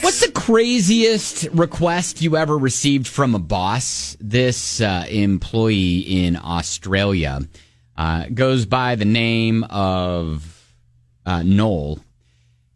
What's the craziest request you ever received from a boss? This employee in Australia goes by the name of Noel.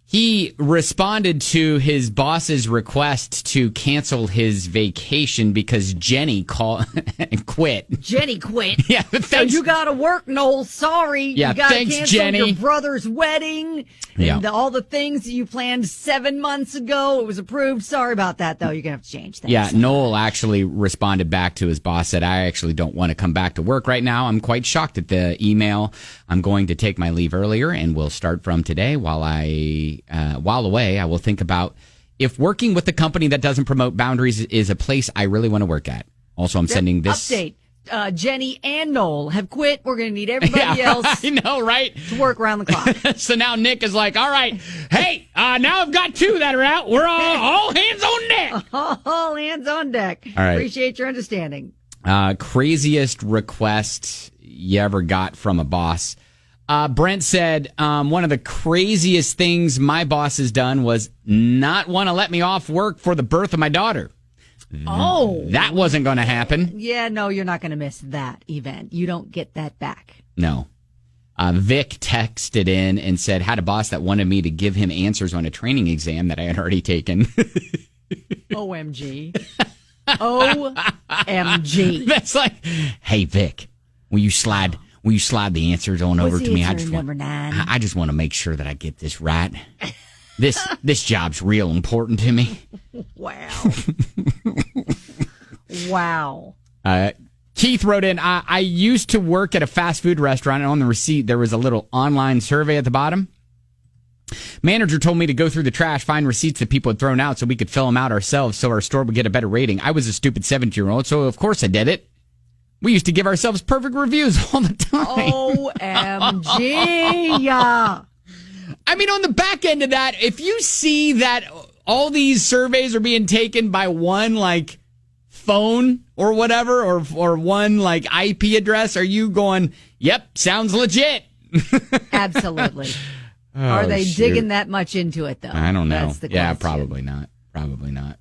He responded to his boss's request to cancel his vacation because Jenny quit. Jenny quit. Yeah, so you got to work, Noel. Sorry. Yeah, you got to thanks, cancel Jenny. your brother's wedding and all the things that you planned 7 months ago. It was approved. Sorry about that, though. You're going to have to change things. Yeah, Noel actually responded back to his boss, said, I actually don't want to come back to work right now. I'm quite shocked at the email. I'm going to take my leave earlier, and we'll start from today. While away, I will think about if working with a company that doesn't promote boundaries is a place I really want to work at. Also, I'm sending this update. Jenny and Noel have quit. We're going to need everybody else. I know, right? To work around the clock. So now Nick is like, all right, hey, now I've got 2 that are out. We're all hands on deck. All hands on deck. All right. Appreciate your understanding. Craziest request you ever got from a boss. Brent said, one of the craziest things my boss has done was not want to let me off work for the birth of my daughter. Oh. That wasn't going to happen. Yeah, no, you're not going to miss that event. You don't get that back. No. Vic texted in and said, had a boss that wanted me to give him answers on a training exam that I had already taken. OMG. OMG. That's like, hey, Vic, will you slide the answers on over to me? I just want to make sure that I get this right. This job's real important to me. Wow. Wow. Keith wrote in, I used to work at a fast food restaurant, and on the receipt, there was a little online survey at the bottom. Manager told me to go through the trash, find receipts that people had thrown out so we could fill them out ourselves so our store would get a better rating. I was a stupid 17-year-old, so of course I did it. We used to give ourselves perfect reviews all the time. OMG. Yeah. I mean, on the back end of that, if you see that all these surveys are being taken by one, like, phone or whatever, or one, like, IP address, are you going, yep, sounds legit? Absolutely. Are they digging that much into it, though? I don't know. That's the question. Yeah, probably not. Probably not.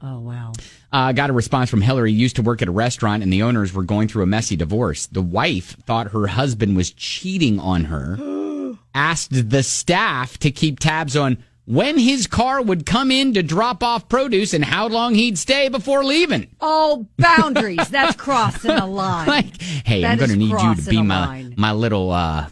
Oh, wow. Got a response from Hillary. Used to work at a restaurant, and the owners were going through a messy divorce. The wife thought her husband was cheating on her. Asked the staff to keep tabs on when his car would come in to drop off produce and how long he'd stay before leaving. Oh, boundaries. That's crossing a line. Like, hey, I'm going to need you to be my little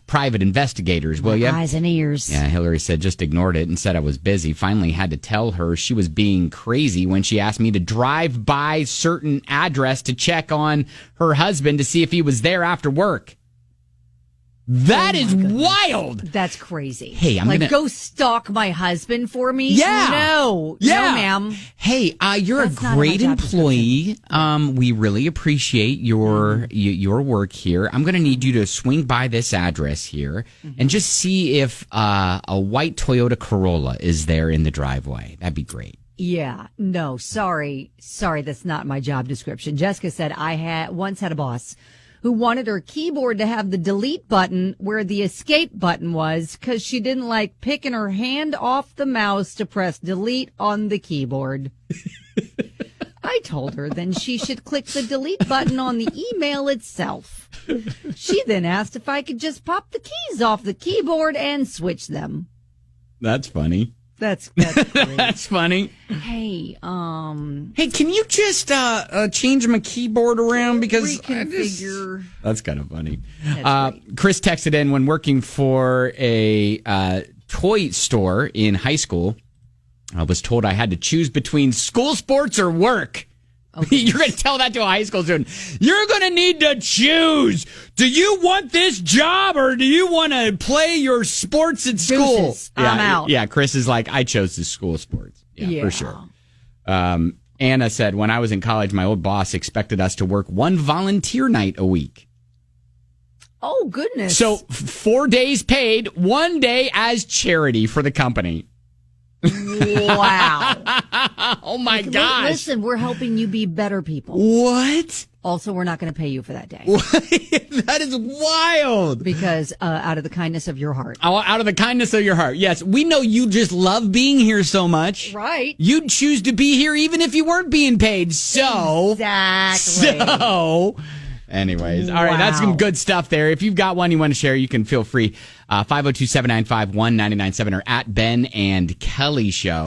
private investigators, will you? Eyes and ears. Yeah, Hillary said just ignored it and said I was busy. Finally had to tell her she was being crazy when she asked me to drive by certain address to check on her husband to see if he was there after work. That is wild. That's crazy. Hey, I'm gonna go stalk my husband for me. Yeah. No, ma'am. Hey, you're a great employee. We really appreciate your work here. I'm going to need you to swing by this address here and just see if a white Toyota Corolla is there in the driveway. That'd be great. Yeah. No, sorry. That's not my job description. Jessica said I once had a boss who wanted her keyboard to have the delete button where the escape button was because she didn't like picking her hand off the mouse to press delete on the keyboard. I told her then she should click the delete button on the email itself. She then asked if I could just pop the keys off the keyboard and switch them. That's funny. That's great. That's funny. Hey, Hey, can you just change my keyboard around because reconfigure? That's kind of funny. That's Chris texted in when working for a toy store in high school. I was told I had to choose between school sports or work. Okay. You're going to tell that to a high school student. You're going to need to choose. Do you want this job or do you want to play your sports at school? Deuces. I'm out. Yeah, Chris is like, I chose the school sports. Yeah, for sure. Anna said, when I was in college, my old boss expected us to work one volunteer night a week. Oh, goodness. So 4 days paid, 1 day as charity for the company. Wow. Oh, my gosh. Listen, we're helping you be better people. What? Also, we're not going to pay you for that day. That is wild. Because out of the kindness of your heart. Out of the kindness of your heart. Yes, we know you just love being here so much. Right. You'd choose to be here even if you weren't being paid. So. Exactly. So. Anyways, all right, that's some good stuff there. If you've got one you want to share, you can feel free. 502-795-1997 or at Ben and Kelly Show.